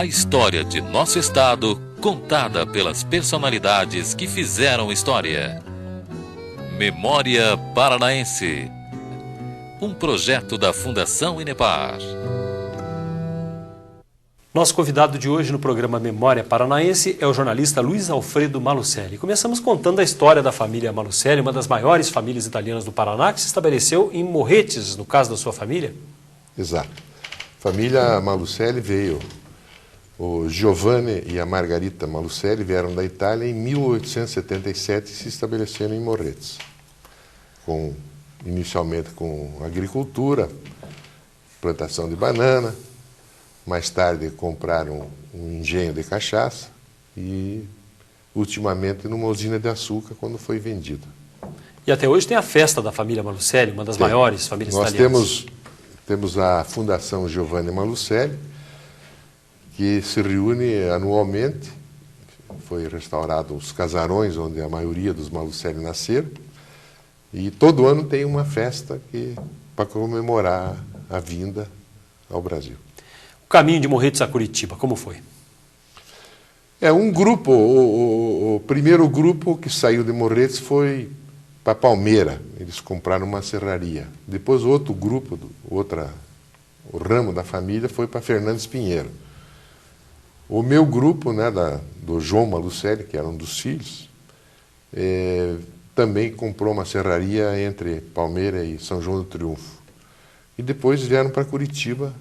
A história de nosso estado, contada pelas personalidades que fizeram história. Memória Paranaense. Um projeto da Fundação Inepar. Nosso convidado de hoje no programa Memória Paranaense é o jornalista Luiz Alfredo Malucelli. Começamos contando a história da família Malucelli, uma das maiores famílias italianas do Paraná, que se estabeleceu em Morretes, no caso da sua família. Exato. A família Malucelli veio, o Giovanni e a Margarita Malucelli vieram da Itália em 1877 e se estabeleceram em Morretes, inicialmente com agricultura, plantação de banana. Mais tarde compraram um engenho de cachaça e, ultimamente, numa usina de açúcar, quando foi vendida. E até hoje tem a festa da família Malucelli, uma das maiores famílias italianas. Nós temos a Fundação Giovanni Malucelli, que se reúne anualmente. Foi restaurado os casarões onde a maioria dos Malucelli nasceram. E todo ano tem uma festa para comemorar a vinda ao Brasil. O caminho de Morretes a Curitiba, como foi? Um grupo, o primeiro grupo que saiu de Morretes foi para Palmeira. Eles compraram uma serraria. Depois outro grupo, o ramo da família foi para Fernandes Pinheiro. O meu grupo, do João Malucelli, que era um dos filhos, também comprou uma serraria entre Palmeira e São João do Triunfo. E depois vieram para Curitiba.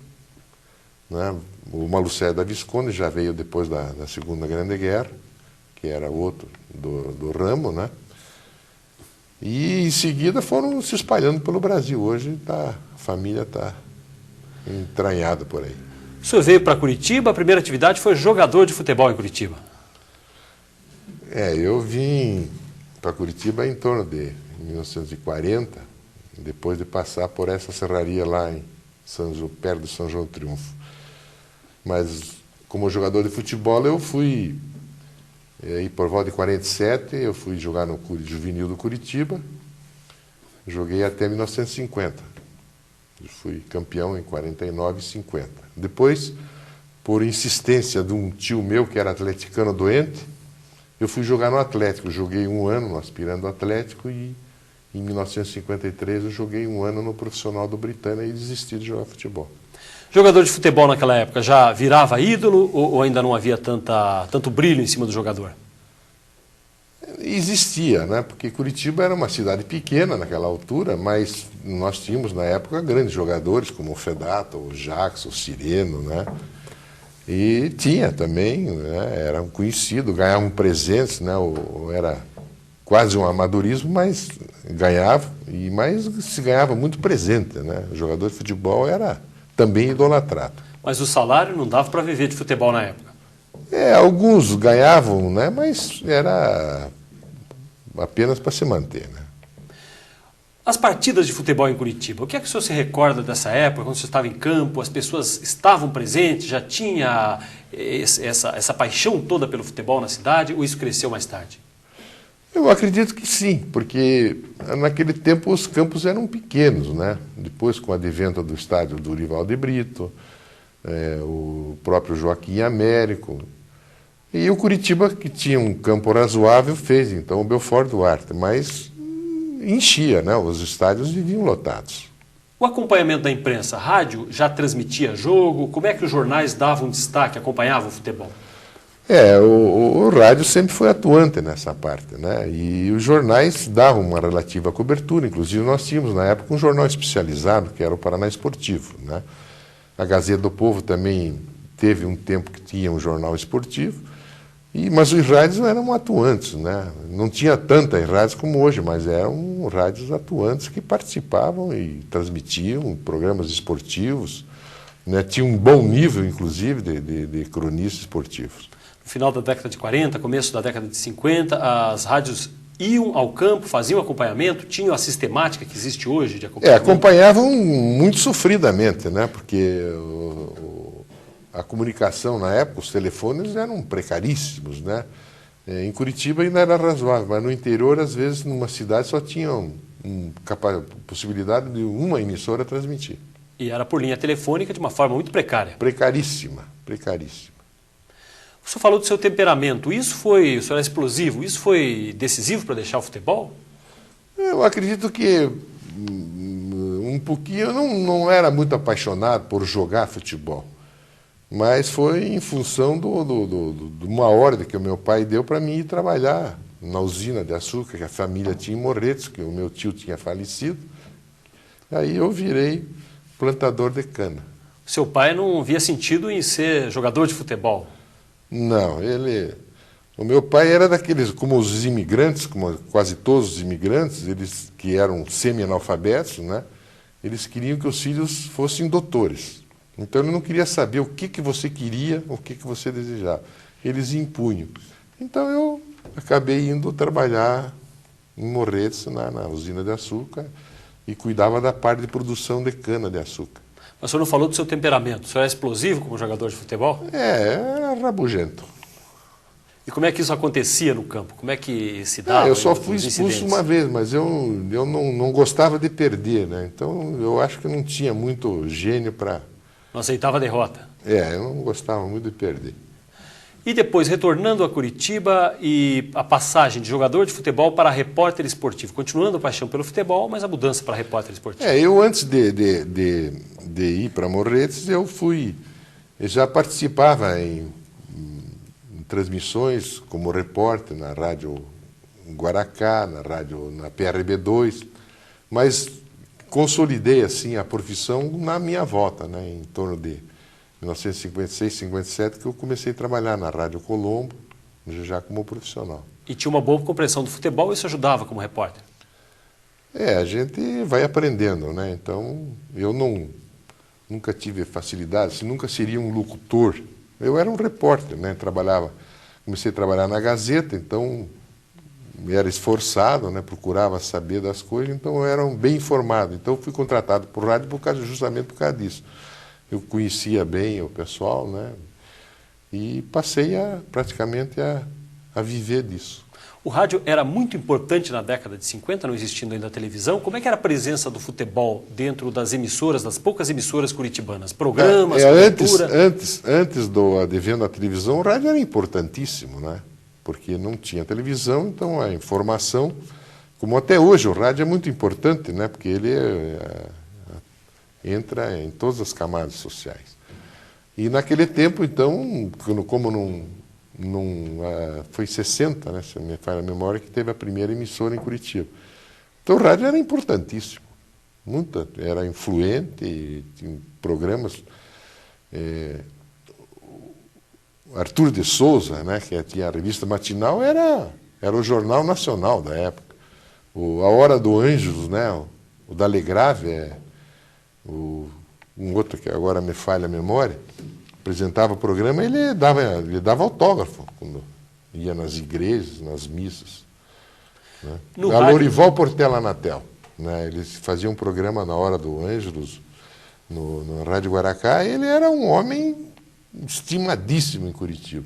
O Malucelli da Visconde já veio depois da Segunda Grande Guerra, que era outro do ramo, E em seguida foram se espalhando pelo Brasil. Hoje a família está entranhada por aí. O senhor veio para Curitiba, a primeira atividade foi jogador de futebol em Curitiba. Eu vim para Curitiba em torno de 1940, depois de passar por essa serraria lá perto de São João do Triunfo. Mas como jogador de futebol eu fui, por volta de 47, eu fui jogar no Juvenil do Curitiba, joguei até 1950. Eu fui campeão em 49 e 50. Depois, por insistência de um tio meu que era atleticano doente, eu fui jogar no Atlético. Joguei um ano no Aspirando Atlético e em 1953 eu joguei um ano no Profissional do Britânia e desisti de jogar futebol. Jogador de futebol naquela época já virava ídolo ou ainda não havia tanto brilho em cima do jogador? Existia, porque Curitiba era uma cidade pequena naquela altura, mas nós tínhamos na época grandes jogadores como o Fedato, o Jackson, o Sireno, E tinha também, era um conhecido, ganhavam presentes, era quase um amadorismo, mas ganhava, mas se ganhava muito presente, O jogador de futebol era também idolatrado. Mas o salário não dava para viver de futebol na época? Alguns ganhavam, mas era apenas para se manter, As partidas de futebol em Curitiba, o que é que o senhor se recorda dessa época, quando você estava em campo, as pessoas estavam presentes, já tinha essa paixão toda pelo futebol na cidade, ou isso cresceu mais tarde? Eu acredito que sim, porque naquele tempo os campos eram pequenos, Depois, com o advento do estádio do Urival de Brito, o próprio Joaquim Américo, e o Curitiba, que tinha um campo razoável, fez então o Belfort Duarte, mas enchia, Os estádios viviam lotados. O acompanhamento da imprensa, a rádio já transmitia jogo? Como é que os jornais davam destaque, acompanhavam o futebol? O rádio sempre foi atuante nessa parte, E os jornais davam uma relativa cobertura, inclusive nós tínhamos na época um jornal especializado, que era o Paraná Esportivo, A Gazeta do Povo também teve um tempo que tinha um jornal esportivo, mas os rádios eram atuantes, Não tinha tantas rádios como hoje, mas eram rádios atuantes que participavam e transmitiam programas esportivos, Tinha um bom nível, inclusive, de cronistas esportivos. No final da década de 40, começo da década de 50, as rádios iam ao campo, faziam acompanhamento, tinham a sistemática que existe hoje de acompanhamento? Acompanhavam muito sofridamente, porque a comunicação na época, os telefones eram precaríssimos, Em Curitiba ainda era razoável, mas no interior, às vezes, numa cidade só tinham possibilidade de uma emissora transmitir. E era por linha telefônica de uma forma muito precária. Precaríssima, precaríssima. O senhor falou do seu temperamento, o senhor é explosivo, isso foi decisivo para deixar o futebol? Eu acredito que um pouquinho, eu não era muito apaixonado por jogar futebol, mas foi em função de uma ordem que o meu pai deu para mim ir trabalhar na usina de açúcar, que a família tinha em Morretes, que o meu tio tinha falecido. Aí eu virei plantador de cana. Seu pai não via sentido em ser jogador de futebol? Não, o meu pai era daqueles, como os imigrantes, como quase todos os imigrantes, eles que eram semi-analfabetos, né? Eles queriam que os filhos fossem doutores. Então ele não queria saber o que você queria, o que você desejava. Eles impunham. Então eu acabei indo trabalhar em Morretes, na usina de açúcar, e cuidava da parte de produção de cana de açúcar. Mas o senhor não falou do seu temperamento, o senhor é explosivo como jogador de futebol? Era rabugento. E como é que isso acontecia no campo? Como é que se dava? Eu só fui expulso uma vez, mas eu não gostava de perder, né? Então eu acho que não tinha muito gênio para... Não aceitava a derrota? Eu não gostava muito de perder. E depois, retornando a Curitiba e a passagem de jogador de futebol para repórter esportivo, continuando a paixão pelo futebol, mas a mudança para repórter esportivo. Eu antes de ir para Morretes, eu já participava em transmissões como repórter na Rádio Guaracá, na PRB2, mas consolidei assim a profissão na minha volta, né, em torno de 1956, 57, que eu comecei a trabalhar na Rádio Colombo, já como profissional. E tinha uma boa compreensão do futebol e isso ajudava como repórter? A gente vai aprendendo, né? Então, eu nunca tive facilidade, nunca seria um locutor. Eu era um repórter, né? Comecei a trabalhar na Gazeta, então era esforçado, né? Procurava saber das coisas, então eu era bem informado. Então, fui contratado por rádio justamente por causa disso. Eu conhecia bem o pessoal, né? E passei praticamente a viver disso. O rádio era muito importante na década de 50, não existindo ainda a televisão. Como é que era a presença do futebol dentro das emissoras, das poucas emissoras curitibanas? Programas, cobertura? Antes do advento da televisão, o rádio era importantíssimo, né? Porque não tinha televisão, então a informação, como até hoje, o rádio é muito importante, né? Porque ele entra em todas as camadas sociais. E naquele tempo, então, como foi 60, né, se me falha a memória, que teve a primeira emissora em Curitiba. Então o rádio era importantíssimo, era influente, tinha programas. Arthur de Souza, né, que tinha a revista matinal, era o jornal nacional da época. A Hora do Ângelos, né, o da Legrave, um outro que agora me falha a memória, apresentava o programa, ele dava autógrafo quando ia nas igrejas, nas missas. Né? A Lorival Portela Natel, né? Eles faziam um programa na Hora do Ângelos, no Rádio Guaracá, e ele era um homem estimadíssimo em Curitiba.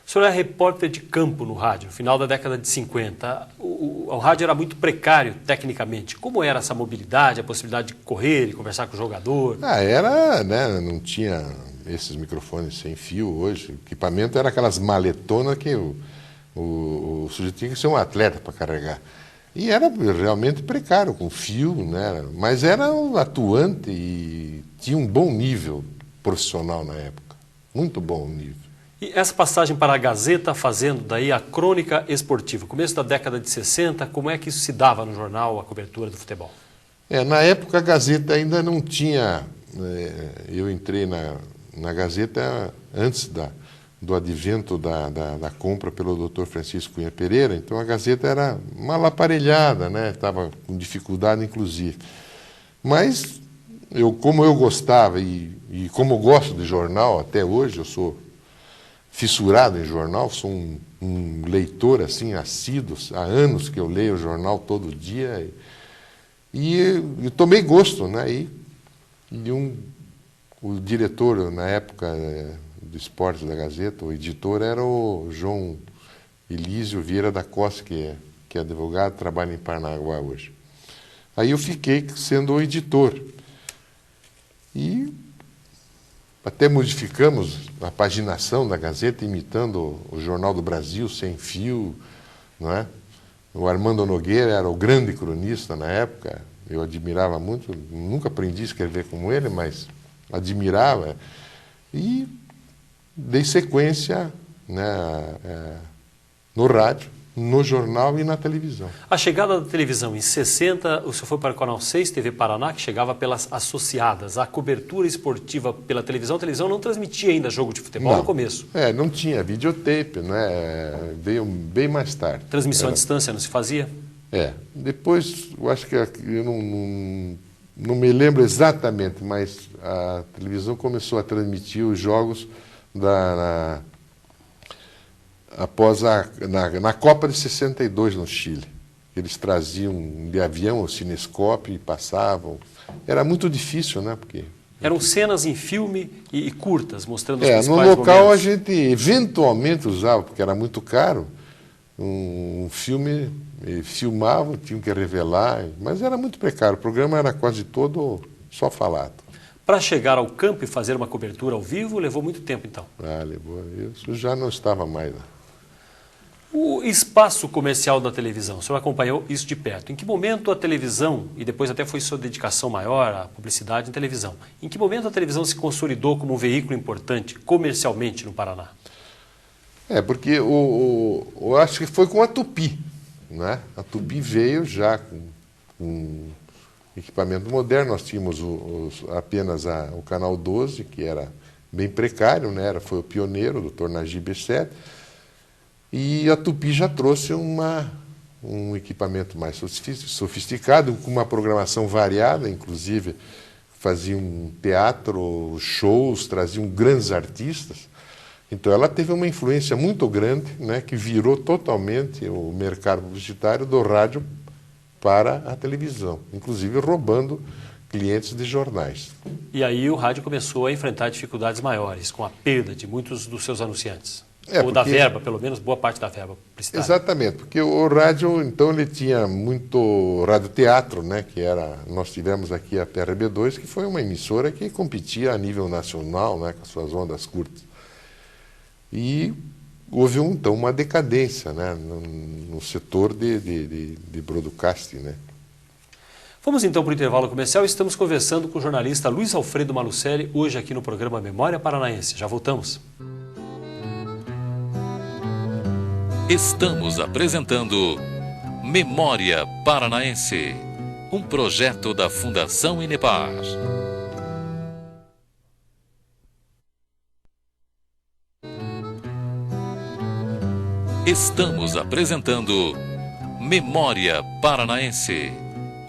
O senhor é repórter de campo no rádio, no final da década de 50. O rádio era muito precário tecnicamente. Como era essa mobilidade, a possibilidade de correr, de conversar com o jogador? Era, né? Não tinha esses microfones sem fio hoje. O equipamento era aquelas maletonas que o sujeito tinha que ser um atleta para carregar. E era realmente precário, com fio, né? Mas era atuante e tinha um bom nível profissional na época. Muito bom nível. E essa passagem para a Gazeta, fazendo daí a crônica esportiva, começo da década de 60, como é que isso se dava no jornal, a cobertura do futebol? Na época a Gazeta ainda não tinha... eu entrei na Gazeta antes do advento da compra pelo Dr. Francisco Cunha Pereira, então a Gazeta era mal aparelhada, né? Estava com dificuldade, inclusive. Mas, como eu gostava e como eu gosto de jornal até hoje, eu sou fissurado em jornal, sou um leitor assim, assíduo, há anos que eu leio o jornal todo dia, e tomei gosto, né? O diretor, na época do esporte da Gazeta, o editor era o João Elísio Vieira da Costa, que é advogado, trabalha em Paranaguá hoje. Aí eu fiquei sendo o editor. E Até modificamos a paginação da Gazeta, imitando o Jornal do Brasil, Sem Fio, não é? O Armando Nogueira era o grande cronista na época, eu admirava muito, nunca aprendi a escrever como ele, mas admirava. E dei sequência, né, no rádio, no jornal e na televisão. A chegada da televisão em 60, o senhor foi para o Canal 6, TV Paraná, que chegava pelas associadas. A cobertura esportiva pela televisão, a televisão não transmitia ainda jogo de futebol no começo. Não tinha videotape, né? Veio bem mais tarde. Transmissão à distância não se fazia? Depois, eu acho que eu não me lembro exatamente, mas a televisão começou a transmitir os jogos após na Copa de 62 no Chile. Eles traziam de avião o cinescope e passavam. Era muito difícil, né? Porque eram cenas em filme e curtas, mostrando os no principais local momentos. A gente eventualmente usava, porque era muito caro, um filme, filmavam, tinham que revelar, mas era muito precário. O programa era quase todo só falado. Para chegar ao campo e fazer uma cobertura ao vivo, levou muito tempo, então? Levou. Isso já não estava mais. O espaço comercial da televisão, o senhor acompanhou isso de perto. Em que momento a televisão, e depois até foi sua dedicação maior à publicidade em televisão, em que momento a televisão se consolidou como um veículo importante comercialmente no Paraná? Porque eu acho que foi com a Tupi, né? A Tupi veio já com equipamento moderno. Nós tínhamos apenas o Canal 12, que era bem precário, né? Foi o pioneiro, o Dr. Najib Besset. E a Tupi já trouxe um equipamento mais sofisticado, com uma programação variada, inclusive faziam teatro, shows, traziam grandes artistas. Então ela teve uma influência muito grande, né, que virou totalmente o mercado publicitário do rádio para a televisão, inclusive roubando clientes de jornais. E aí o rádio começou a enfrentar dificuldades maiores, com a perda de muitos dos seus anunciantes. Ou da verba, pelo menos boa parte da verba publicitária. Exatamente, porque o rádio, então, ele tinha muito radioteatro, né, nós tivemos aqui a PRB2, que foi uma emissora que competia a nível nacional, né, com as suas ondas curtas. E houve, então, uma decadência, né, no setor de broadcasting, né. Vamos então para o intervalo comercial. Estamos conversando com o jornalista Luiz Alfredo Malucelli, hoje aqui no programa Memória Paranaense. Já voltamos. Estamos apresentando Memória Paranaense, um projeto da Fundação Inepar. Estamos apresentando Memória Paranaense,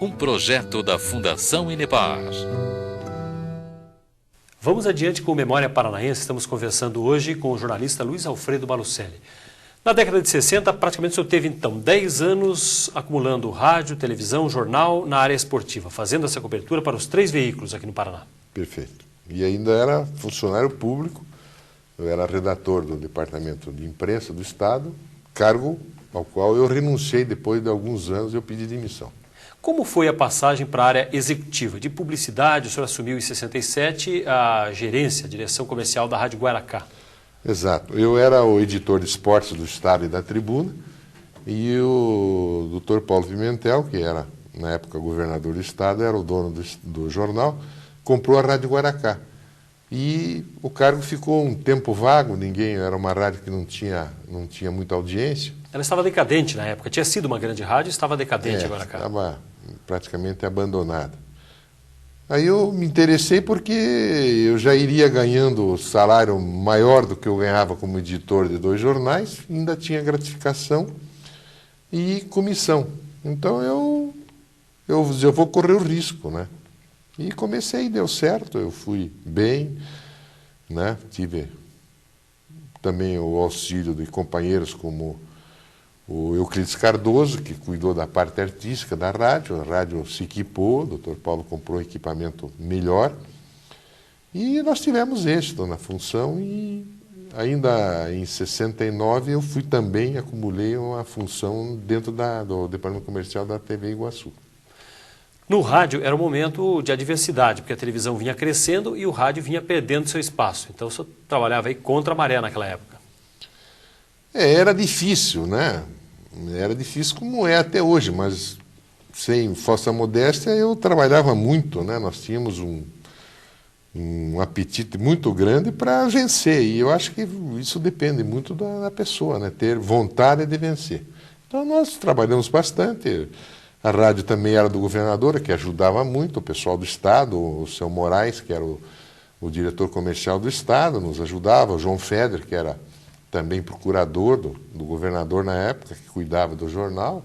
um projeto da Fundação Inepar. Vamos adiante com Memória Paranaense. Estamos conversando hoje com o jornalista Luiz Alfredo Malucelli. Na década de 60, praticamente o senhor teve, então, 10 anos acumulando rádio, televisão, jornal na área esportiva, fazendo essa cobertura para os 3 veículos aqui no Paraná. Perfeito. E ainda era funcionário público, eu era redator do Departamento de Imprensa do Estado, cargo ao qual eu renunciei depois de alguns anos, eu pedi demissão. Como foi a passagem para a área executiva? De publicidade, o senhor assumiu em 67 a gerência, a direção comercial da Rádio Guaracá. Exato. Eu era o editor de esportes do Estado e da Tribuna, e o Dr. Paulo Pimentel, que era, na época, governador do Estado, era o dono do jornal, comprou a Rádio Guaracá. E o cargo ficou um tempo vago, era uma rádio que não tinha muita audiência. Ela estava decadente na época, tinha sido uma grande rádio e estava decadente agora cá. Estava praticamente abandonada. Aí eu me interessei porque eu já iria ganhando salário maior do que eu ganhava como editor de 2 jornais, ainda tinha gratificação e comissão. Então eu vou correr o risco, né? E comecei, deu certo, eu fui bem, né? Tive também o auxílio de companheiros como o Euclides Cardoso, que cuidou da parte artística da rádio, a rádio se equipou, o Dr. Paulo comprou equipamento melhor, e nós tivemos êxito na função, e ainda em 69 eu acumulei uma função dentro do Departamento Comercial da TV Iguaçu. No rádio era um momento de adversidade, porque a televisão vinha crescendo e o rádio vinha perdendo seu espaço. Então o senhor trabalhava aí contra a maré naquela época. Era difícil, né? Era difícil como é até hoje, mas sem falsa modéstia eu trabalhava muito, né? Nós tínhamos um apetite muito grande para vencer, e eu acho que isso depende muito da pessoa, né? Ter vontade de vencer. Então nós trabalhamos bastante. A rádio também era do governador, que ajudava muito, o pessoal do Estado, o seu Moraes, que era o diretor comercial do Estado, nos ajudava, o João Feder, que era também procurador do governador na época, que cuidava do jornal.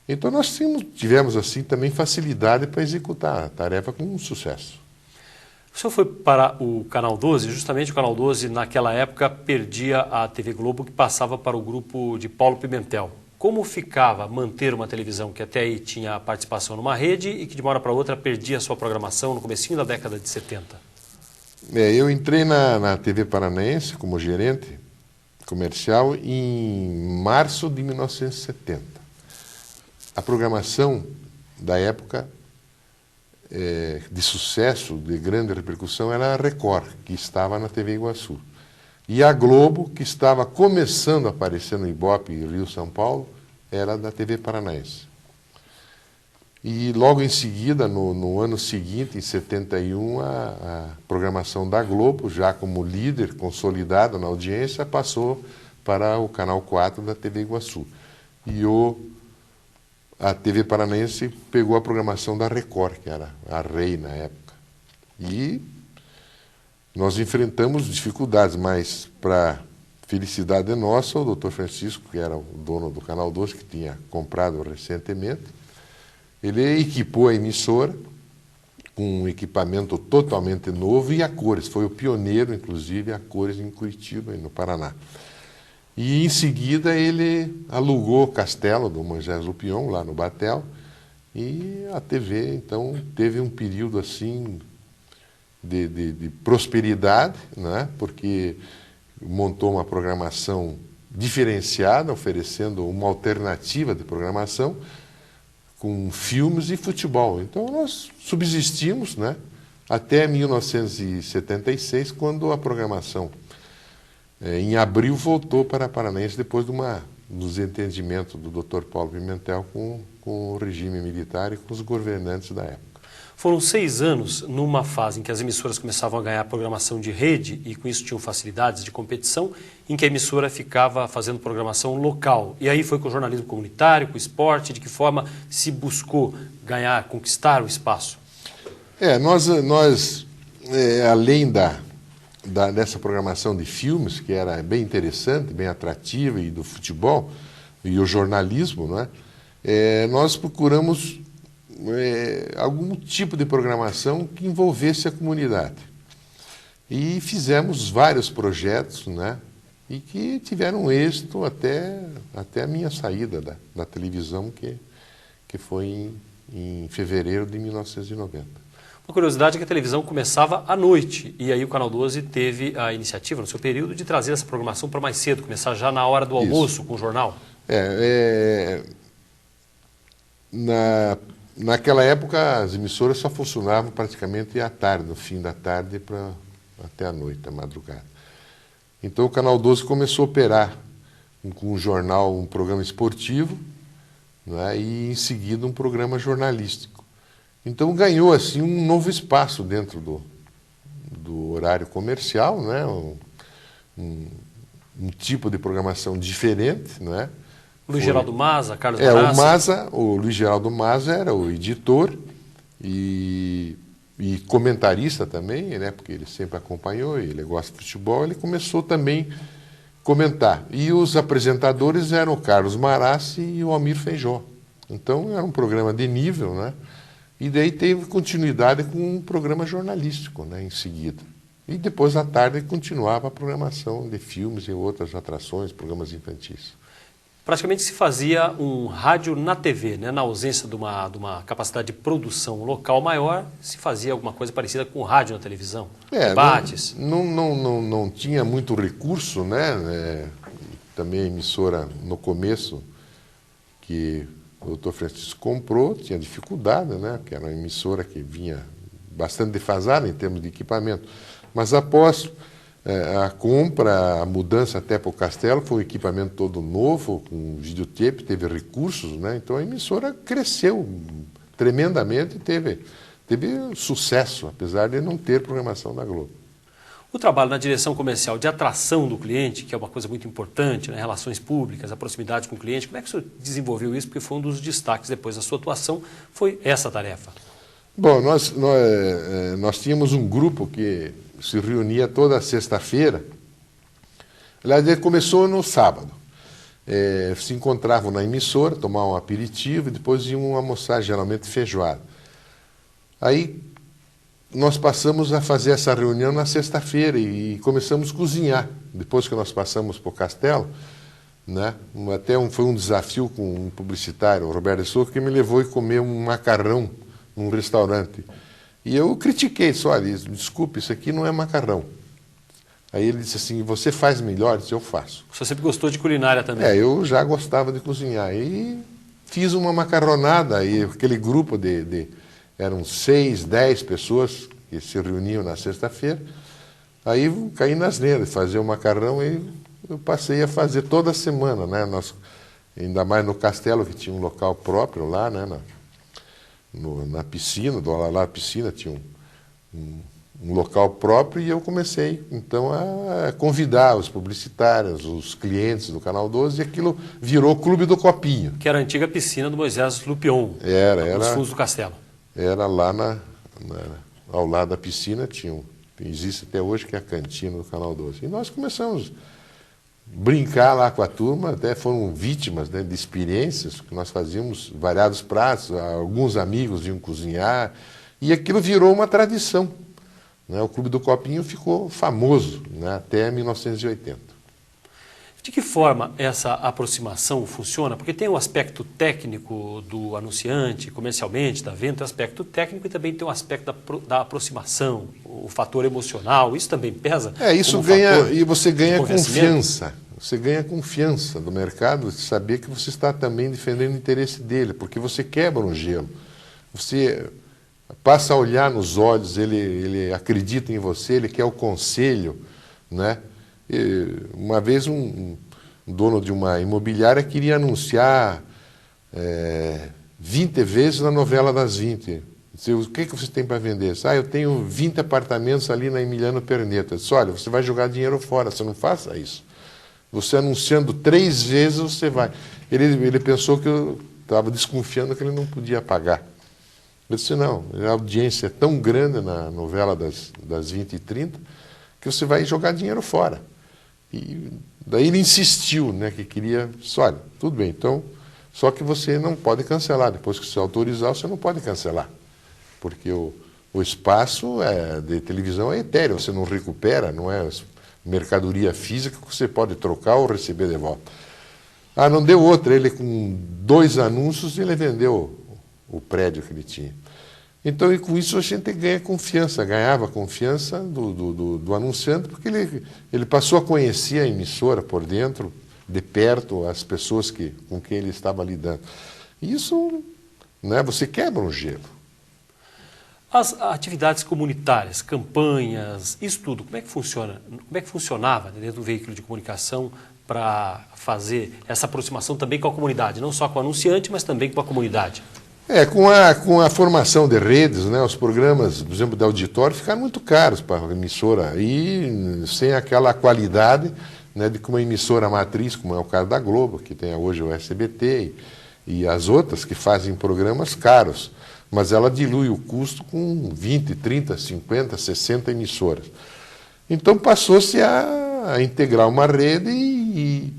Então nós tivemos assim também facilidade para executar a tarefa com sucesso. O senhor foi para o Canal 12, justamente o Canal 12 naquela época perdia a TV Globo, que passava para o grupo de Paulo Pimentel. Como ficava manter uma televisão que até aí tinha participação numa rede e que de uma hora para outra perdia a sua programação no comecinho da década de 70? Eu entrei na TV Paranaense como gerente comercial em março de 1970. A programação da época de sucesso, de grande repercussão, era a Record, que estava na TV Iguaçu. E a Globo, que estava começando a aparecer no Ibope, Rio, São Paulo, era da TV Paranaense. E logo em seguida, no ano seguinte, em 71, a programação da Globo, já como líder consolidada na audiência, passou para o Canal 4 da TV Iguaçu. E a TV Paranaense pegou a programação da Record, que era a Rei na época. E nós enfrentamos dificuldades, mas para felicidade nossa, o Dr. Francisco, que era o dono do Canal 12, que tinha comprado recentemente, ele equipou a emissora com um equipamento totalmente novo e a cores. Foi o pioneiro, inclusive, a cores em Curitiba, no Paraná. E em seguida ele alugou o castelo do Moisés Lupion, lá no Batel, e a TV, então, teve um período assim de prosperidade, né? Porque montou uma programação diferenciada, oferecendo uma alternativa de programação com filmes e futebol. Então nós subsistimos, né, até 1976, quando a programação em abril voltou para a Paranaense depois de dos entendimentos do Dr. Paulo Pimentel com o regime militar e com os governantes da época. Foram 6 anos numa fase em que as emissoras começavam a ganhar programação de rede e com isso tinham facilidades de competição, em que a emissora ficava fazendo programação local. E aí foi com o jornalismo comunitário, com o esporte, de que forma se buscou ganhar, conquistar o espaço? Nós além dessa programação de filmes, que era bem interessante, bem atrativa, e do futebol, e o jornalismo, né, nós procuramos algum tipo de programação que envolvesse a comunidade. E fizemos vários projetos, né, e que tiveram êxito até a minha saída da televisão, que foi em fevereiro de 1990. Uma curiosidade é que a televisão começava à noite, e aí o Canal 12 teve a iniciativa, no seu período, de trazer essa programação para mais cedo, começar já na hora do almoço com o jornal. Naquela época, as emissoras só funcionavam praticamente à tarde, no fim da tarde até a noite, à madrugada. Então o Canal 12 começou a operar com um jornal, um programa esportivo, né, e em seguida um programa jornalístico. Então ganhou assim um novo espaço dentro do horário comercial, né, um tipo de programação diferente, né? Luiz Geraldo Maza, Carlos Marassi. O Luiz Geraldo Maza era o editor e comentarista também, né, porque ele sempre acompanhou, ele gosta de futebol, ele começou também a comentar. E os apresentadores eram o Carlos Marassi e o Almir Feijó. Então era um programa de nível, né? E daí teve continuidade com um programa jornalístico, né, em seguida. E depois à tarde continuava a programação de filmes e outras atrações, programas infantis. Praticamente se fazia um rádio na TV, né? Na ausência de uma capacidade de produção local maior, se fazia alguma coisa parecida com rádio na televisão, debates. Não tinha muito recurso, né? Também a emissora, no começo, que O Dr. Francisco comprou, tinha dificuldade, né? Porque era uma emissora que vinha bastante defasada em termos de equipamento. Mas após a compra, a mudança até para o Castelo, foi um equipamento todo novo, com videotape, teve recursos, né? Então a emissora cresceu tremendamente e teve sucesso, apesar de não ter programação da Globo. O trabalho na direção comercial de atração do cliente, que é uma coisa muito importante, né? Relações públicas, a proximidade com o cliente, como é que o senhor desenvolveu isso? Porque foi um dos destaques depois da sua atuação, foi essa tarefa. Bom, nós tínhamos um grupo que se reunia toda sexta-feira. Aliás, ele começou no sábado. Se encontravam na emissora, tomavam um aperitivo e depois iam almoçar, geralmente feijoada. Aí nós passamos a fazer essa reunião na sexta-feira e começamos a cozinhar. Depois que nós passamos para o Castelo, né? Foi um desafio com um publicitário, o Roberto de Souza, que me levou a comer um macarrão num restaurante. E eu critiquei, disse, olha, desculpe, isso aqui não é macarrão. Aí ele disse assim, você faz melhor? Eu disse, eu faço. Você sempre gostou de culinária também? Eu já gostava de cozinhar. E fiz uma macarronada, e aquele grupo eram 6, 10 pessoas que se reuniam na sexta-feira. Aí caí na asneira de fazer o macarrão e eu passei a fazer toda semana, né? Ainda mais no Castelo, que tinha um local próprio lá, né? Na piscina, do lado da piscina tinha um local próprio e eu comecei, então, a convidar os publicitários, os clientes do Canal 12 e aquilo virou Clube do Copinho. Que era a antiga piscina do Moisés Lupion, nos fundos do Castelo. Era lá ao lado da piscina, existe até hoje, que é a cantina do Canal 12. E nós começamos a brincar lá com a turma, até foram vítimas, né, de experiências, que nós fazíamos variados pratos, alguns amigos vinham cozinhar, e aquilo virou uma tradição, né? O Clube do Copinho ficou famoso, né, até 1980. De que forma essa aproximação funciona? Porque tem o aspecto técnico do anunciante, comercialmente, da venda, tem o aspecto técnico e também tem o aspecto da aproximação, o fator emocional, isso também pesa? Isso ganha, e você ganha confiança. Você ganha confiança do mercado de saber que você está também defendendo o interesse dele, porque você quebra um gelo. Você passa a olhar nos olhos, ele acredita em você, ele quer o conselho, né? Uma vez um dono de uma imobiliária queria anunciar 20 vezes na novela das 20. Disse, o que você tem para vender? Eu tenho 20 apartamentos ali na Emiliano Perneta. Disse, olha, você vai jogar dinheiro fora, você não faça isso. Você anunciando 3 vezes, você vai. Ele pensou que eu estava desconfiando que ele não podia pagar. Eu disse, não, a audiência é tão grande na novela das 20 e 30 que você vai jogar dinheiro fora. E daí ele insistiu, né, que queria, olha, tudo bem, então, só que você não pode cancelar, depois que você autorizar, você não pode cancelar, porque o espaço de televisão é etéreo, você não recupera, não é mercadoria física que você pode trocar ou receber de volta. Não deu outra, ele com 2 anúncios, ele vendeu o prédio que ele tinha. Então, e com isso a gente ganha confiança, ganhava confiança do anunciante, porque ele passou a conhecer a emissora por dentro, de perto, as pessoas com quem ele estava lidando. E isso, né, você quebra um gelo. As atividades comunitárias, campanhas, isso tudo, como é que funciona? Como é que funcionava dentro do veículo de comunicação para fazer essa aproximação também com a comunidade, não só com o anunciante, mas também com a comunidade? Com a formação de redes, né, os programas, por exemplo, de auditório ficaram muito caros para a emissora e sem aquela qualidade, né, de uma emissora matriz, como é o caso da Globo, que tem hoje o SBT e as outras que fazem programas caros, mas ela dilui o custo com 20, 30, 50, 60 emissoras. Então passou-se a integrar uma rede e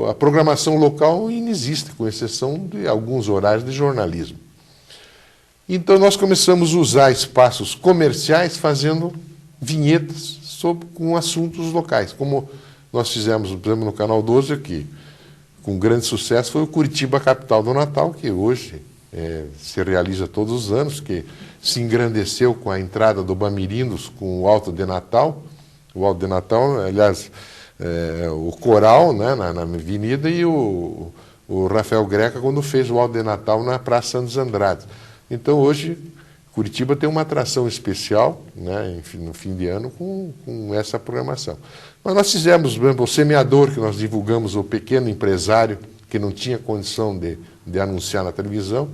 a programação local inexiste, com exceção de alguns horários de jornalismo. Então nós começamos a usar espaços comerciais fazendo vinhetas com assuntos locais, como nós fizemos, por exemplo, no Canal 12 aqui, com grande sucesso, foi o Curitiba Capital do Natal, que hoje se realiza todos os anos, que se engrandeceu com a entrada do Bamirindos com o Alto de Natal. O Alto de Natal, aliás, o coral, né, na avenida e o o Rafael Greca quando fez o Alto de Natal na Praça Santos Andrade. Então hoje Curitiba tem uma atração especial, né, no fim de ano com essa programação. Mas nós fizemos, por exemplo, o Semeador, que nós divulgamos, o pequeno empresário que não tinha condição de anunciar na televisão.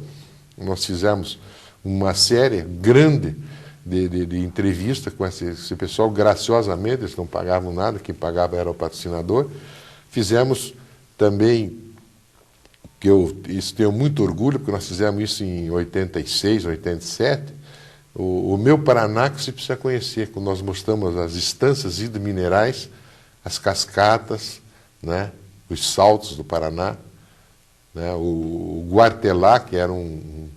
Nós fizemos uma série grande de entrevista com esse pessoal, graciosamente, eles não pagavam nada, quem pagava era o patrocinador. Fizemos também, isso tenho muito orgulho, porque nós fizemos isso em 86, 87, o Meu Paraná, que você precisa conhecer, quando nós mostramos as estâncias hidrominerais, as cascatas, né, os saltos do Paraná, né, o Guartelá, que era um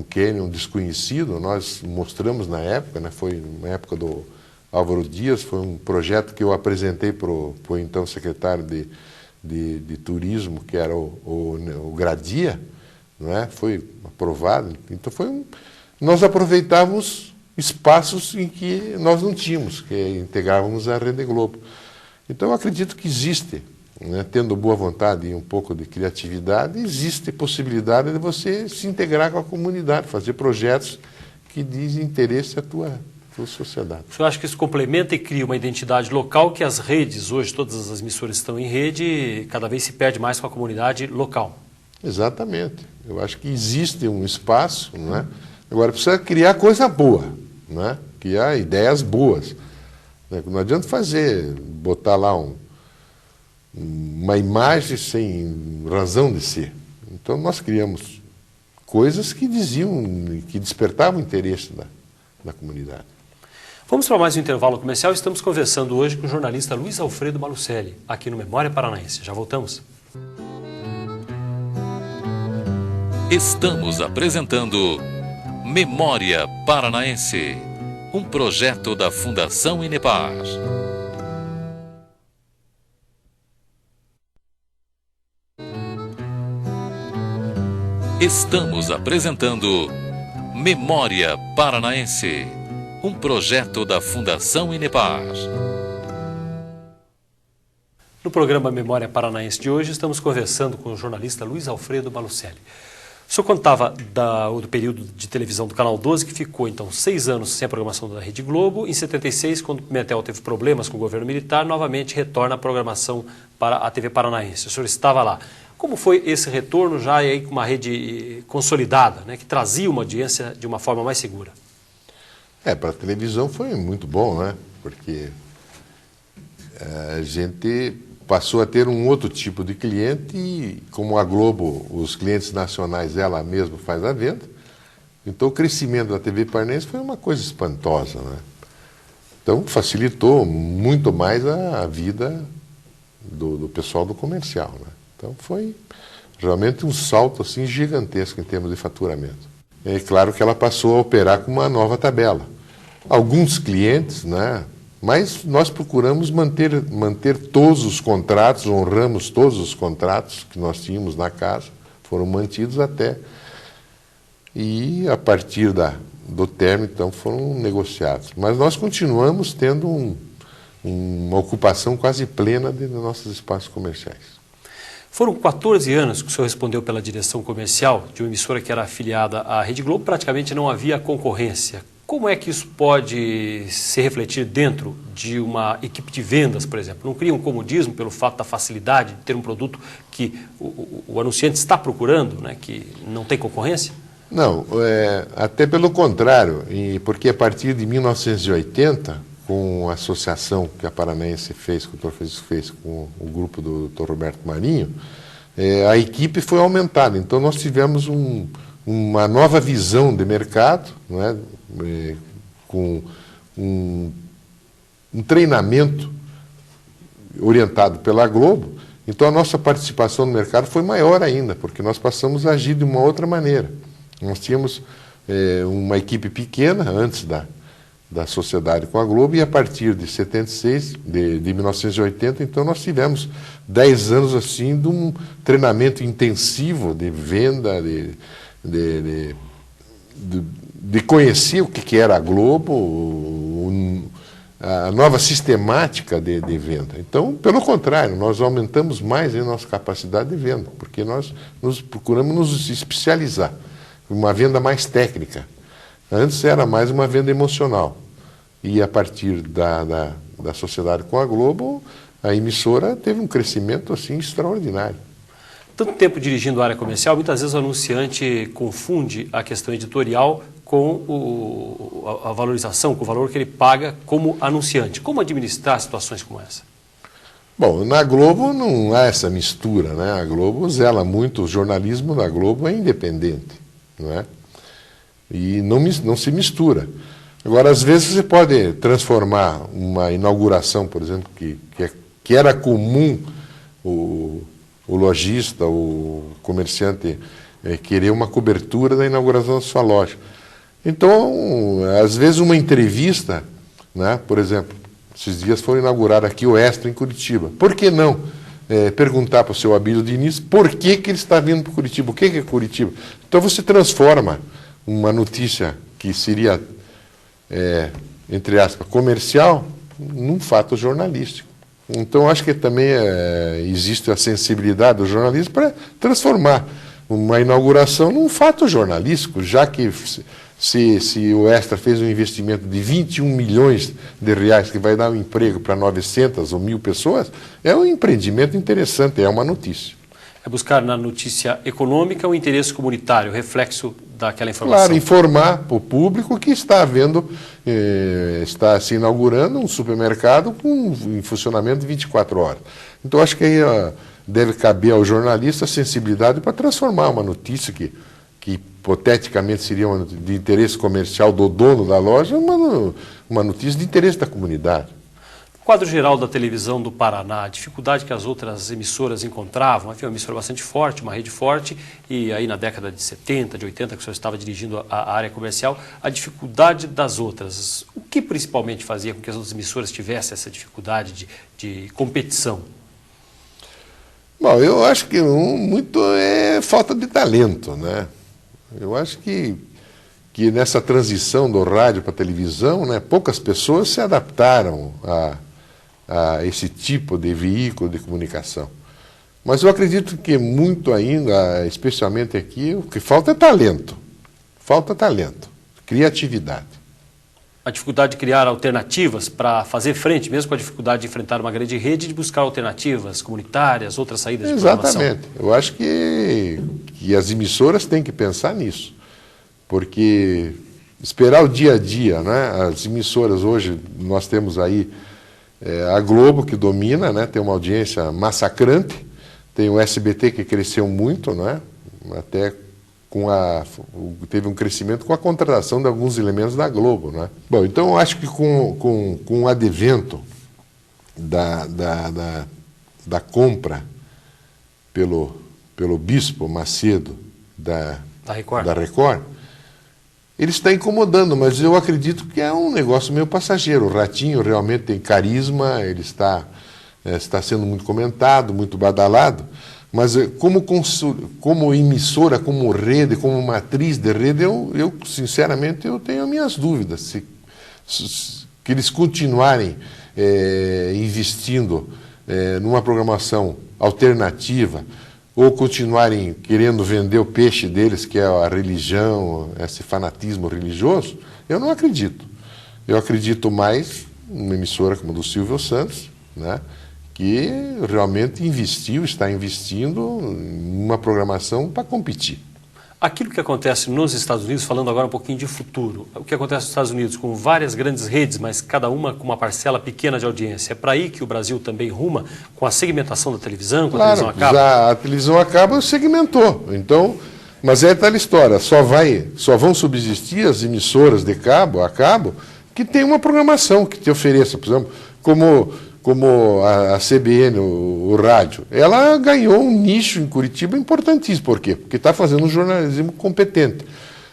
cânion desconhecido, nós mostramos na época, né, foi na época do Álvaro Dias, foi um projeto que eu apresentei para o então secretário de turismo, que era o Gradia, né, foi aprovado. Então nós aproveitávamos espaços em que nós não tínhamos, que integrávamos a Rede Globo. Então eu acredito que existe, né, tendo boa vontade e um pouco de criatividade, existe possibilidade de você se integrar com a comunidade, fazer projetos que dizem interesse à tua sociedade. O senhor acha que isso complementa e cria uma identidade local que as redes, hoje todas as emissoras estão em rede, cada vez se perde mais com a comunidade local? Exatamente. Eu acho que existe um espaço, né? Agora precisa criar coisa boa, né? Criar ideias boas. Não adianta botar lá uma imagem sem razão de ser. Então nós criamos coisas que despertavam o interesse da comunidade. Vamos para mais um intervalo comercial. Estamos conversando hoje com o jornalista Luiz Alfredo Malucelli, aqui no Memória Paranaense. Já voltamos. Estamos apresentando Memória Paranaense, um projeto da Fundação Inepar. Estamos apresentando Memória Paranaense, um projeto da Fundação Inepar. No programa Memória Paranaense de hoje, estamos conversando com o jornalista Luiz Alfredo Malucelli. O senhor contava do período de televisão do Canal 12, que ficou, então, 6 anos sem a programação da Rede Globo. Em 76, quando o Pimentel teve problemas com o governo militar, novamente retorna a programação para a TV Paranaense. O senhor estava lá. Como foi esse retorno já aí com uma rede consolidada, né, que trazia uma audiência de uma forma mais segura? Para a televisão foi muito bom, né? Porque a gente passou a ter um outro tipo de cliente e, como a Globo, os clientes nacionais, ela mesma faz a venda. Então o crescimento da TV Paranaense foi uma coisa espantosa, né? Então facilitou muito mais a vida do pessoal do comercial, né? Então foi realmente um salto assim gigantesco em termos de faturamento. É claro que ela passou a operar com uma nova tabela. Alguns clientes, né? Mas nós procuramos manter todos os contratos, honramos todos os contratos que nós tínhamos na casa, foram mantidos até. E a partir do término, então, foram negociados. Mas nós continuamos tendo uma ocupação quase plena dos nossos espaços comerciais. Foram 14 anos que o senhor respondeu pela direção comercial de uma emissora que era afiliada à Rede Globo, praticamente não havia concorrência. Como é que isso pode se refletir dentro de uma equipe de vendas, por exemplo? Não cria um comodismo pelo fato da facilidade de ter um produto que o anunciante está procurando, né, que não tem concorrência? Não, até pelo contrário, porque a partir de 1980, com a associação que a Paranaense fez, que o Dr. Francisco fez com o grupo do Dr. Roberto Marinho, a equipe foi aumentada. Então nós tivemos uma nova visão de mercado, né, com um treinamento orientado pela Globo. Então a nossa participação no mercado foi maior ainda, porque nós passamos a agir de uma outra maneira. Nós tínhamos uma equipe pequena antes da sociedade com a Globo, e a partir de 76, de 1980, então nós tivemos 10 anos assim de um treinamento intensivo de venda, de conhecer o que era a Globo, a nova sistemática de venda. Então, pelo contrário, nós aumentamos mais a nossa capacidade de venda, porque nós procuramos nos especializar, uma venda mais técnica. Antes era mais uma venda emocional. E a partir da sociedade com a Globo, a emissora teve um crescimento assim extraordinário. Tanto tempo dirigindo a área comercial, muitas vezes o anunciante confunde a questão editorial com a valorização, com o valor que ele paga como anunciante. Como administrar situações como essa? Bom, na Globo não há essa mistura, né? A Globo zela muito, o jornalismo da Globo é independente, não é? E não se mistura. Agora, às vezes você pode transformar uma inauguração, por exemplo, que era comum o lojista, o comerciante querer uma cobertura da inauguração da sua loja. Então, às vezes uma entrevista, né, por exemplo, esses dias foram inaugurar aqui o Extra em Curitiba. Por que não perguntar para o seu Abílio Diniz por que ele está vindo para Curitiba? O que é Curitiba? Então você transforma uma notícia que seria, entre aspas, comercial, num fato jornalístico. Então acho que também existe a sensibilidade do jornalismo para transformar uma inauguração num fato jornalístico, já que se o Extra fez um investimento de 21 milhões de reais que vai dar um emprego para 900 ou 1.000 pessoas, é um empreendimento interessante, é uma notícia. É buscar na notícia econômica o interesse comunitário, o reflexo daquela informação. Claro, informar para o público que está está se inaugurando um supermercado em funcionamento de 24 horas. Então acho que aí deve caber ao jornalista a sensibilidade para transformar uma notícia que hipoteticamente seria de interesse comercial do dono da loja, uma notícia de interesse da comunidade. No quadro geral da televisão do Paraná, a dificuldade que as outras emissoras encontravam, havia uma emissora bastante forte, uma rede forte, e aí na década de 70, de 80, que o senhor estava dirigindo a área comercial, a dificuldade das outras. O que principalmente fazia com que as outras emissoras tivessem essa dificuldade de competição? Bom, eu acho que muito é falta de talento, né? Eu acho que nessa transição do rádio para a televisão, né, poucas pessoas se adaptaram a esse tipo de veículo de comunicação. Mas eu acredito que muito ainda, especialmente aqui, o que falta é talento. Falta talento, criatividade. A dificuldade de criar alternativas para fazer frente, mesmo com a dificuldade de enfrentar uma grande rede, de buscar alternativas comunitárias, outras saídas de programação. Exatamente. Eu acho que as emissoras têm que pensar nisso. Porque esperar o dia a dia, né? As emissoras hoje, nós temos aí a Globo que domina, né? Tem uma audiência massacrante, tem o SBT que cresceu muito, né? Até teve um crescimento com a contratação de alguns elementos da Globo, né? Bom, então eu acho que com o advento da compra pelo Bispo Macedo da Record, ele está incomodando, mas eu acredito que é um negócio meio passageiro. O Ratinho realmente tem carisma, ele está sendo muito comentado, muito badalado, mas como emissora, como rede, como matriz de rede, eu sinceramente eu tenho minhas dúvidas. Que eles continuarem investindo numa programação alternativa, ou continuarem querendo vender o peixe deles, que é a religião, esse fanatismo religioso, eu não acredito. Eu acredito mais numa emissora como a do Silvio Santos, né, que realmente está investindo em uma programação para competir. Aquilo que acontece nos Estados Unidos, falando agora um pouquinho de futuro, o que acontece nos Estados Unidos com várias grandes redes, mas cada uma com uma parcela pequena de audiência, é para aí que o Brasil também ruma com a segmentação da televisão, com a televisão a cabo? A televisão a cabo segmentou, então, mas é tal história, só vão subsistir as emissoras de cabo, a cabo, que tem uma programação que te ofereça, por exemplo, como a CBN, o rádio, ela ganhou um nicho em Curitiba importantíssimo. Por quê? Porque está fazendo um jornalismo competente.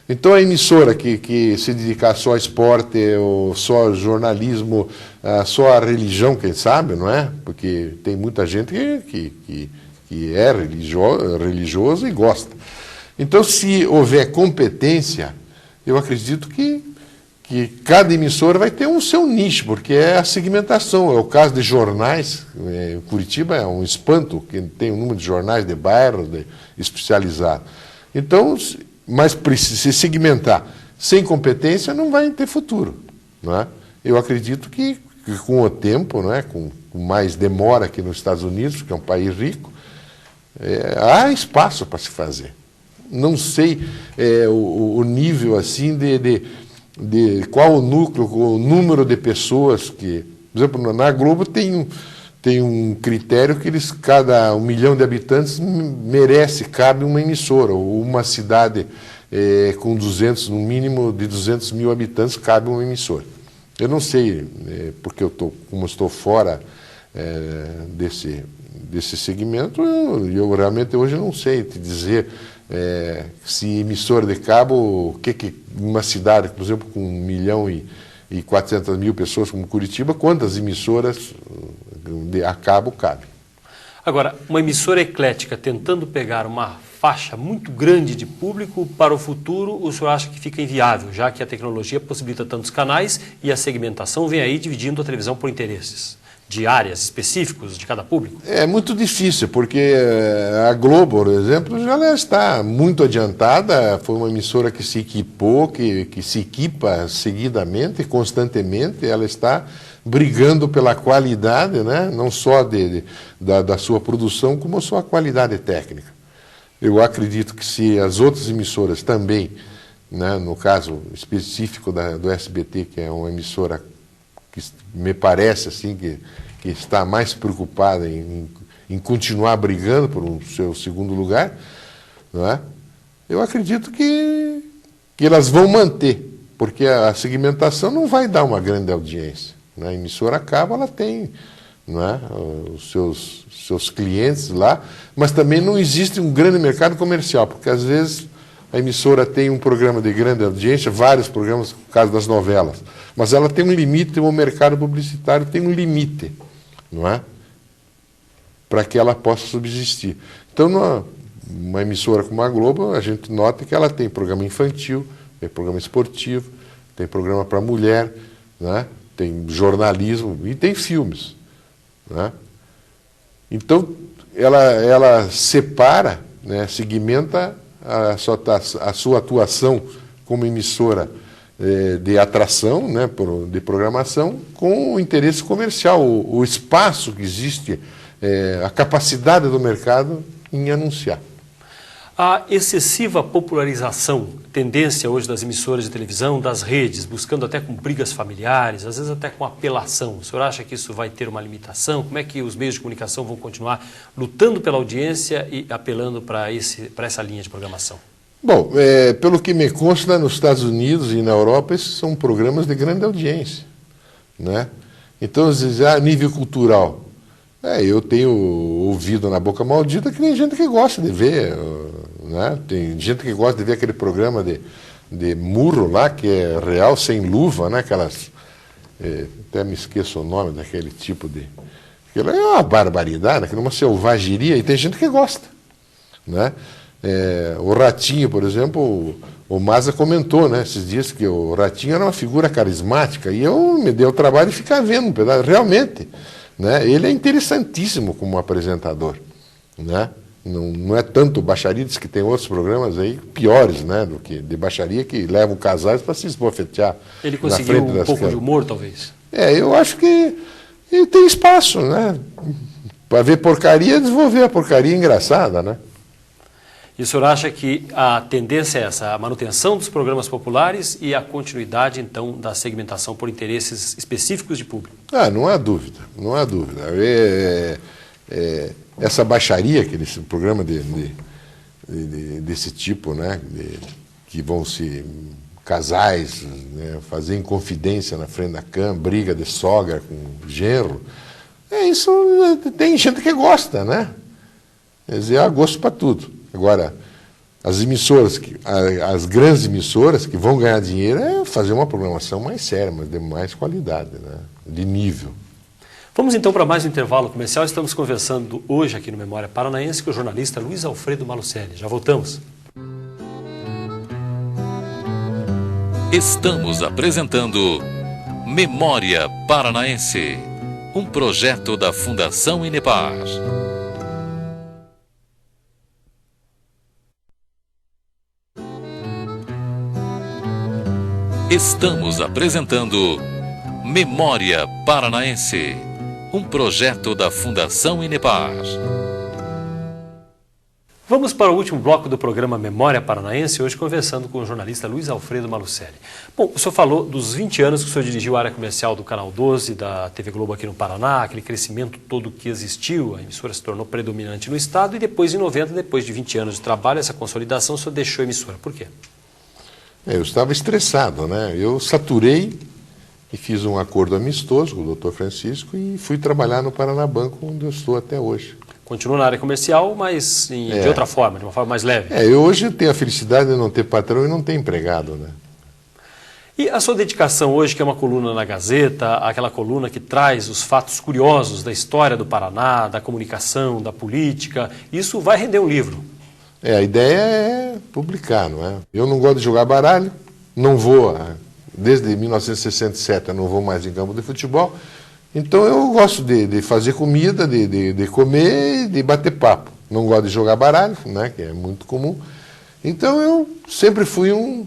Então a emissora que se dedicar só a esporte, ou só a jornalismo, só a religião, quem sabe, não é? Porque tem muita gente que é religioso e gosta. Então, se houver competência, eu acredito que que cada emissora vai ter um seu nicho, porque é a segmentação. É o caso de jornais. Curitiba é um espanto, que tem um número de jornais de bairro especializado. Então, mas se segmentar sem competência, não vai ter futuro. Não é? Eu acredito que com o tempo, não é? Com mais demora aqui nos Estados Unidos, que é um país rico, há espaço para se fazer. Não sei o nível assim de qual o núcleo, o número de pessoas que... Por exemplo, na Globo tem um critério que cada 1 milhão de habitantes cabe uma emissora, ou uma cidade com no mínimo de 200 mil habitantes cabe uma emissora. Eu não sei, porque como estou fora desse segmento, eu realmente hoje não sei te dizer se emissora de cabo, uma cidade, por exemplo, com 1 milhão e 400 mil pessoas como Curitiba, quantas emissoras a cabo cabe. Agora, uma emissora eclética tentando pegar uma faixa muito grande de público para o futuro, o senhor acha que fica inviável, já que a tecnologia possibilita tantos canais e a segmentação vem aí dividindo a televisão por interesses de áreas específicos de cada público? É muito difícil, porque a Globo, por exemplo, já está muito adiantada, foi uma emissora que se equipou, que se equipa seguidamente, constantemente, ela está brigando pela qualidade, né? Não só da sua produção, como a sua qualidade técnica. Eu acredito que se as outras emissoras também, né, no caso específico do SBT, que é uma emissora que me parece assim que está mais preocupada em continuar brigando por um seu segundo lugar, não é? Eu acredito que elas vão manter, porque a segmentação não vai dar uma grande audiência. Né? A emissora acaba, ela tem, não é, os seus clientes lá, mas também não existe um grande mercado comercial, porque às vezes a emissora tem um programa de grande audiência, vários programas, no caso das novelas, mas ela tem um limite, o mercado publicitário tem um limite, não é? Para que ela possa subsistir. Então, uma emissora como a Globo, a gente nota que ela tem programa infantil, tem programa esportivo, tem programa para mulher, né? Tem jornalismo e tem filmes. Né? Então, ela separa, né, segmenta a sua atuação como emissora de atração, né, de programação, com o interesse comercial, o espaço que existe, a capacidade do mercado em anunciar. A excessiva popularização, tendência hoje das emissoras de televisão, das redes, buscando até com brigas familiares, às vezes até com apelação. O senhor acha que isso vai ter uma limitação? Como é que os meios de comunicação vão continuar lutando pela audiência e apelando para essa linha de programação? Bom, pelo que me consta, nos Estados Unidos e na Europa, esses são programas de grande audiência. Né? Então, às vezes, a nível cultural, eu tenho ouvido na Boca Maldita que tem gente que gosta de ver, né? Tem gente que gosta de ver aquele programa de murro lá, que é real sem luva, né? Aquelas, até me esqueço o nome daquele tipo de... Aquilo é uma barbaridade, aquilo é uma selvageria, e tem gente que gosta. Né? O Ratinho, por exemplo, o Maza comentou, né, esses dias que o Ratinho era uma figura carismática, e eu me dei o trabalho de ficar vendo um pedaço, realmente. Né? Ele é interessantíssimo como apresentador. Né? Não é tanto baixaria, diz que tem outros programas aí piores, né, do que de baixaria, que levam casais para se esbofetear. Ele conseguiu um pouco de humor, talvez? Eu acho que ele tem espaço, né? Para ver porcaria, desenvolver a porcaria engraçada, né? E o senhor acha que a tendência é essa, a manutenção dos programas populares e a continuidade, então, da segmentação por interesses específicos de público? Não há dúvida, não há dúvida. Essa baixaria, aquele programa desse tipo, né, que vão se casais, né, fazer inconfidência na frente da cama, briga de sogra com genro, isso tem gente que gosta, né? Quer dizer, há gosto para tudo. Agora, as emissoras, as grandes emissoras que vão ganhar dinheiro é fazer uma programação mais séria, mas de mais qualidade, né? De nível. Vamos então para mais um intervalo comercial. Estamos conversando hoje aqui no Memória Paranaense com o jornalista Luiz Alfredo Malucelli. Já voltamos. Estamos apresentando Memória Paranaense, um projeto da Fundação Inepar. Estamos apresentando Memória Paranaense, um projeto da Fundação Inepar. Vamos para o último bloco do programa Memória Paranaense, hoje conversando com o jornalista Luiz Alfredo Malucelli. Bom, o senhor falou dos 20 anos que o senhor dirigiu a área comercial do Canal 12, da TV Globo aqui no Paraná, aquele crescimento todo que existiu, a emissora se tornou predominante no estado e depois, em 90, depois de 20 anos de trabalho, essa consolidação, o senhor deixou a emissora. Por quê? Eu estava estressado, né? Eu saturei e fiz um acordo amistoso com o Dr. Francisco e fui trabalhar no Paranabanco, onde eu estou até hoje. Continua na área comercial, mas de outra forma, de uma forma mais leve. Eu hoje tenho a felicidade de não ter patrão e não ter empregado, né? E a sua dedicação hoje, que é uma coluna na Gazeta, aquela coluna que traz os fatos curiosos da história do Paraná, da comunicação, da política, isso vai render um livro. A ideia é publicar, não é? Eu não gosto de jogar baralho, não vou, desde 1967 eu não vou mais em campo de futebol. Então eu gosto de fazer comida, de comer e de bater papo. Não gosto de jogar baralho, né, que é muito comum. Então eu sempre fui um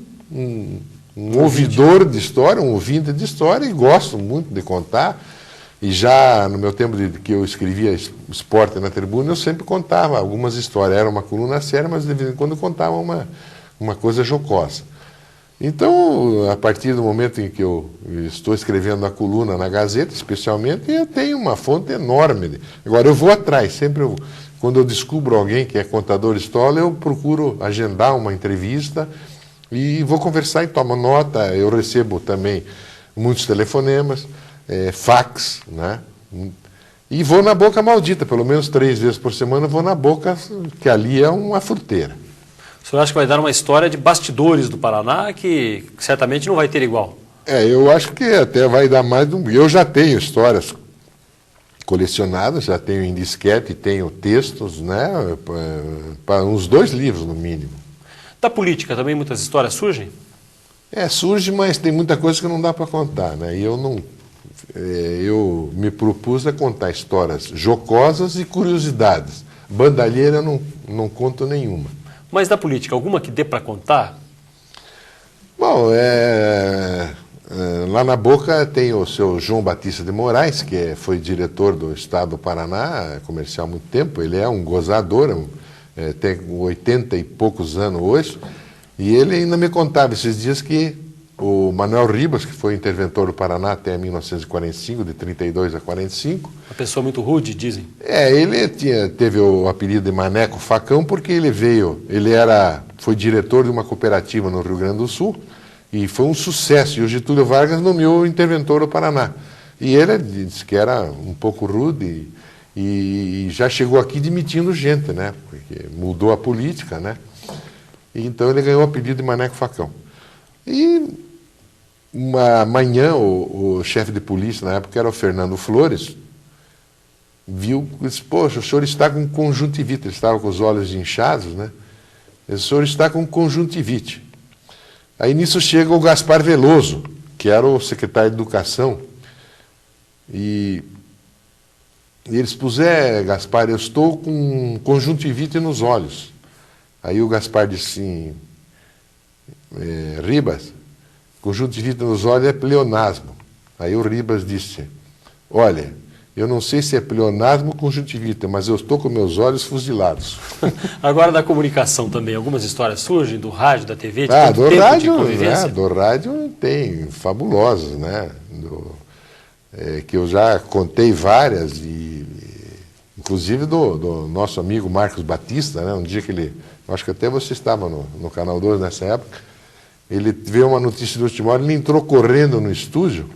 ouvidor de história, um ouvinte de história e gosto muito de contar. E já no meu tempo que eu escrevia esporte na tribuna, eu sempre contava algumas histórias. Era uma coluna séria, mas de vez em quando eu contava uma coisa jocosa. Então, a partir do momento em que eu estou escrevendo a coluna na Gazeta, especialmente, eu tenho uma fonte enorme. Agora, eu vou atrás, quando eu descubro alguém que é contador de história, eu procuro agendar uma entrevista e vou conversar e tomo nota. Eu recebo também muitos telefonemas, fax, né? E vou na Boca Maldita, pelo menos 3 vezes por semana eu vou na Boca, que ali é uma fruteira. O senhor acha que vai dar uma história de bastidores do Paraná que certamente não vai ter igual? Eu acho que até vai dar mais de um... Eu já tenho histórias colecionadas, já tenho em disquete, tenho textos, né, para uns 2 livros no mínimo. Da política também muitas histórias surgem? Surge, mas tem muita coisa que não dá para contar, né? E eu me propus a contar histórias jocosas e curiosidades. Bandalheira eu não conto nenhuma. Mas da política, alguma que dê para contar? Bom, lá na Boca tem o seu João Batista de Moraes, que foi diretor do Estado do Paraná, comercial há muito tempo. Ele é um gozador, tem 80 e poucos anos hoje. E ele ainda me contava esses dias que o Manuel Ribas, que foi interventor do Paraná até 1945, de 32 a 45. Uma pessoa muito rude, dizem. Ele teve o apelido de Maneco Facão porque ele foi diretor de uma cooperativa no Rio Grande do Sul e foi um sucesso. E o Getúlio Vargas nomeou o interventor do Paraná. E ele disse que era um pouco rude e já chegou aqui demitindo gente, né? Porque mudou a política, né? E então ele ganhou o apelido de Maneco Facão. E uma manhã o chefe de polícia, na época era o Fernando Flores, viu e disse: poxa, o senhor está com conjuntivite. Ele estava com os olhos inchados, né? O senhor está com conjuntivite. Aí nisso chega o Gaspar Veloso, que era o secretário de Educação, e eles puseram: Gaspar, eu estou com conjuntivite nos olhos. Aí o Gaspar disse assim: Ribas, conjuntivite nos olhos é pleonasmo. Aí o Ribas disse: olha, eu não sei se é pleonasmo ou conjuntivite, mas eu estou com meus olhos fuzilados. Agora da comunicação também, algumas histórias surgem do rádio, da TV, de do tempo rádio, de convivência? Do rádio tem fabulosas, né? Que eu já contei várias, inclusive do nosso amigo Marcos Batista, né? Um dia que eu acho que até você estava no Canal 2 nessa época, ele veio uma notícia de última hora, ele entrou correndo no estúdio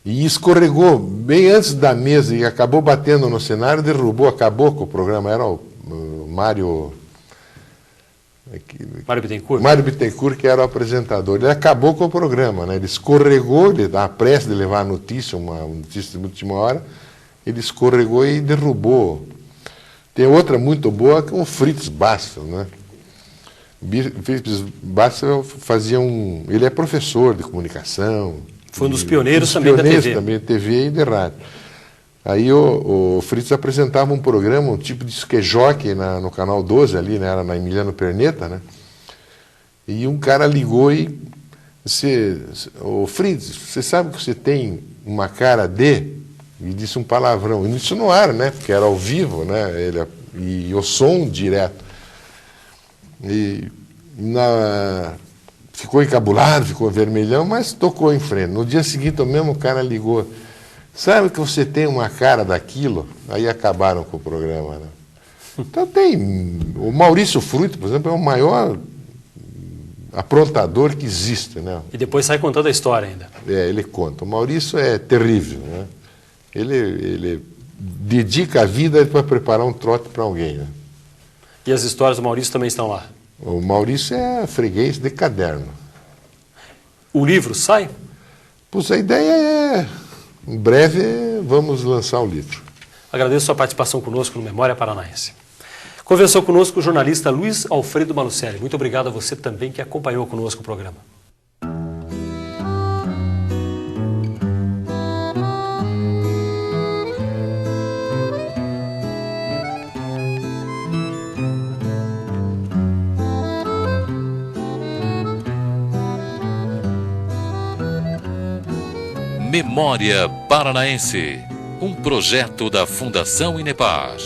e escorregou bem antes da mesa e acabou batendo no cenário, acabou com o programa. Era o Mário Bittencourt. Mário Bittencourt, que era o apresentador. Ele acabou com o programa, né? Ele escorregou, ele dá a pressa de levar a notícia, uma notícia de última hora, ele escorregou e derrubou. Tem outra muito boa que é o Fritz Bastel, né? Felipe Bastos fazia ele é professor de comunicação. Foi um dos pioneiros também da TV. Também de TV e de rádio. Aí o Fritz apresentava um programa, um tipo de disc-jockey no Canal 12 ali, né? Era na Emiliano Perneta, né? E um cara ligou e disse, ô Fritz, você sabe que você tem uma cara de... E disse um palavrão. E isso no ar, né? Porque era ao vivo, né? E o som direto. Ficou encabulado, ficou vermelhão, mas tocou em frente. No dia seguinte, o mesmo cara ligou. Sabe que você tem uma cara daquilo? Aí acabaram com o programa, né? Então tem... O Maurício Fruito, por exemplo, é o maior aprontador que existe, né? E depois sai contando a história ainda. Ele conta. O Maurício é terrível, né? Ele dedica a vida para preparar um trote para alguém, né? E as histórias do Maurício também estão lá? O Maurício é freguês de caderno. O livro sai? Pois a ideia é, em breve, vamos lançar o livro. Agradeço a sua participação conosco no Memória Paranaense. Conversou conosco o jornalista Luiz Alfredo Malucelli. Muito obrigado a você também que acompanhou conosco o programa. Memória Paranaense, um projeto da Fundação Inepar.